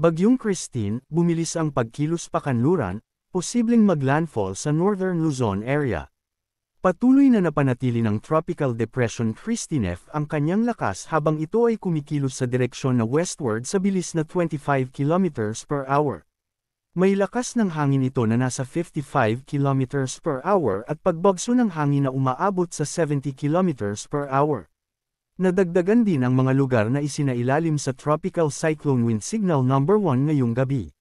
Bagyong Christine, bumilis ang pagkilos pakanluran, posibleng maglandfall sa Northern Luzon area. Patuloy na napanatili ng Tropical Depression Christine F ang kanyang lakas habang ito ay kumikilos sa direksyon na westward sa bilis na 25 km per hour. May lakas ng hangin ito na nasa 55 km per hour at pagbagso ng hangin na umaabot sa 70 km per hour. Nadagdagan din ang mga lugar na isinailalim sa Tropical Cyclone Wind Signal No. 1 ngayong gabi.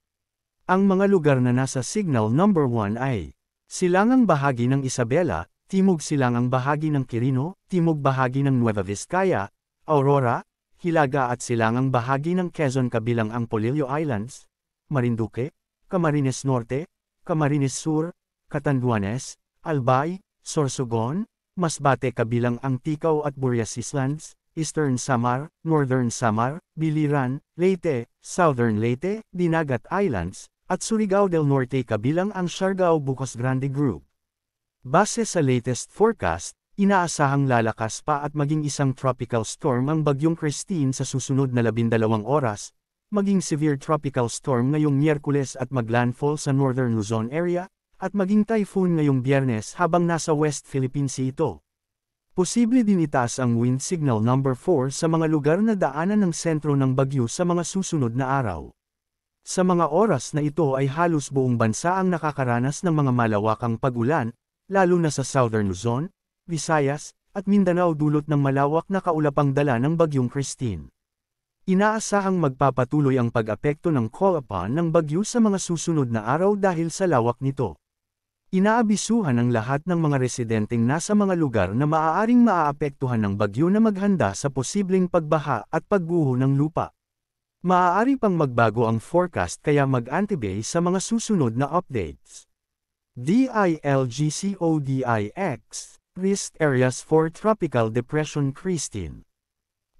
Ang mga lugar na nasa Signal No. 1 ay silangang bahagi ng Isabela, timog silangang bahagi ng Quirino, timog bahagi ng Nueva Vizcaya, Aurora, Hilaga at silangang bahagi ng Quezon kabilang ang Polillo Islands, Marinduque, Camarines Norte, Camarines Sur, Catanduanes, Albay, Sorsogon, Masbate kabilang ang Ticao at Burias Islands, Eastern Samar, Northern Samar, Biliran, Leyte, Southern Leyte, Dinagat Islands, at Surigao del Norte kabilang ang Siargao Bucos Grande Group. Base sa latest forecast, inaasahang lalakas pa at maging isang tropical storm ang Bagyong Christine sa susunod na 12 oras, maging severe tropical storm ngayong Miyerkules at maglandfall sa Northern Luzon area, at maging typhoon ngayong Biyernes habang nasa West Philippine Sea ito. Posible din itaas ang wind signal No. 4 sa mga lugar na daanan ng sentro ng bagyo sa mga susunod na araw. Sa mga oras na ito ay halos buong bansa ang nakakaranas ng mga malawakang pag-ulan, lalo na sa Southern Luzon, Visayas, at Mindanao dulot ng malawak na kaulapang dala ng Bagyong Christine. Inaasahang magpapatuloy ang pag-apekto ng call-upon ng bagyo sa mga susunod na araw dahil sa lawak nito. Inaabisuhan ang lahat ng mga residenteng nasa mga lugar na maaaring maaapektuhan ng bagyo na maghanda sa posibleng pagbaha at pagguho ng lupa. Maaari pang magbago ang forecast kaya mag-antibay sa mga susunod na updates. DILGCODIX, Risk Areas for Tropical Depression Christine.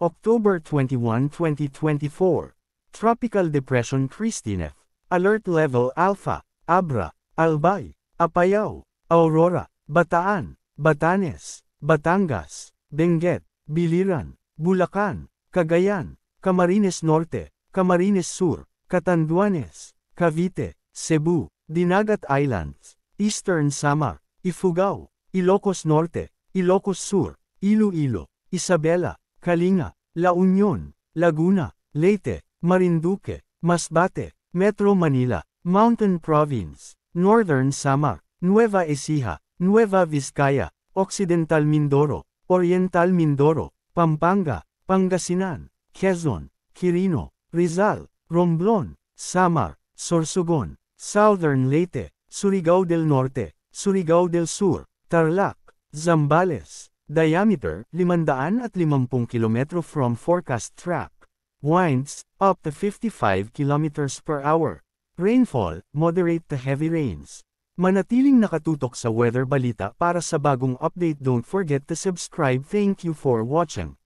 October 21, 2024. Tropical Depression Christine F. Alert Level Alpha, Abra, Albay, Apayao, Aurora, Bataan, Batanes, Batangas, Benguet, Biliran, Bulacan, Cagayan, Camarines Norte, Camarines Sur, Catanduanes, Cavite, Cebu, Dinagat Islands, Eastern Samar, Ifugao, Ilocos Norte, Ilocos Sur, Iloilo, Isabela, Kalinga, La Union, Laguna, Leyte, Marinduque, Masbate, Metro Manila, Mountain Province, Northern Samar, Nueva Ecija, Nueva Vizcaya, Occidental Mindoro, Oriental Mindoro, Pampanga, Pangasinan, Quezon, Quirino, Rizal, Romblon, Samar, Sorsogon, Southern Leyte, Surigao del Norte, Surigao del Sur, Tarlac, Zambales. Diameter, 550 km from forecast track. Winds, up to 55 km per hour. Rainfall, moderate to heavy rains. Manatiling nakatutok sa weather balita para sa bagong update. Don't forget to subscribe. Thank you for watching.